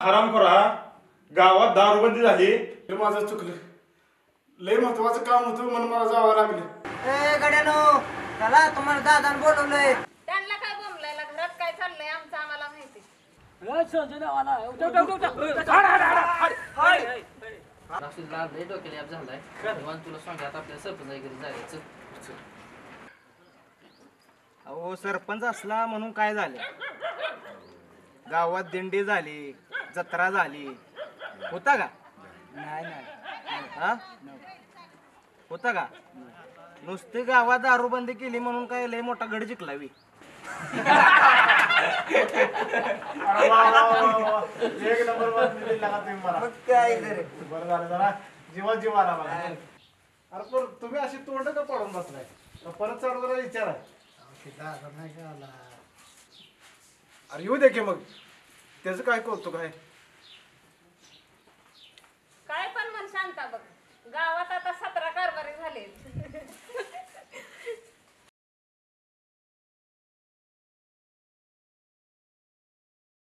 आराम करा. गावात दारूबंदी झाली. माझं चुकलं. लय महत्वाचं काम होतं म्हणून मला जावं लागलं. ए गड्यानो, चला तुम्हाला दादाने बोलवलंय. त्यांना काय बोंबलायला, घरात काय चाललंय आमचं आम्हाला माहिती. डोक्याला झालाय तुला सांगत आपल्या सरपंच घरी जायचं. अहो सरपंच असला म्हणून काय झालं, गावात दिंडी झाली, जत्रा झाली, होता का? नाही होता का? नुसती गावात दारूबंदी केली म्हणून काय लय मोठा गड जिंकलावी? एक नंबर बातमी दिली का तुम्ही मला. बरं झालं जरा जीवा आला मला. अरे पण तुम्ही अशी तोंड का पडून बसलाय? परत चालू जरा विचारा. अरे येऊ दे की मग, त्याचं काय कौतुक आहे?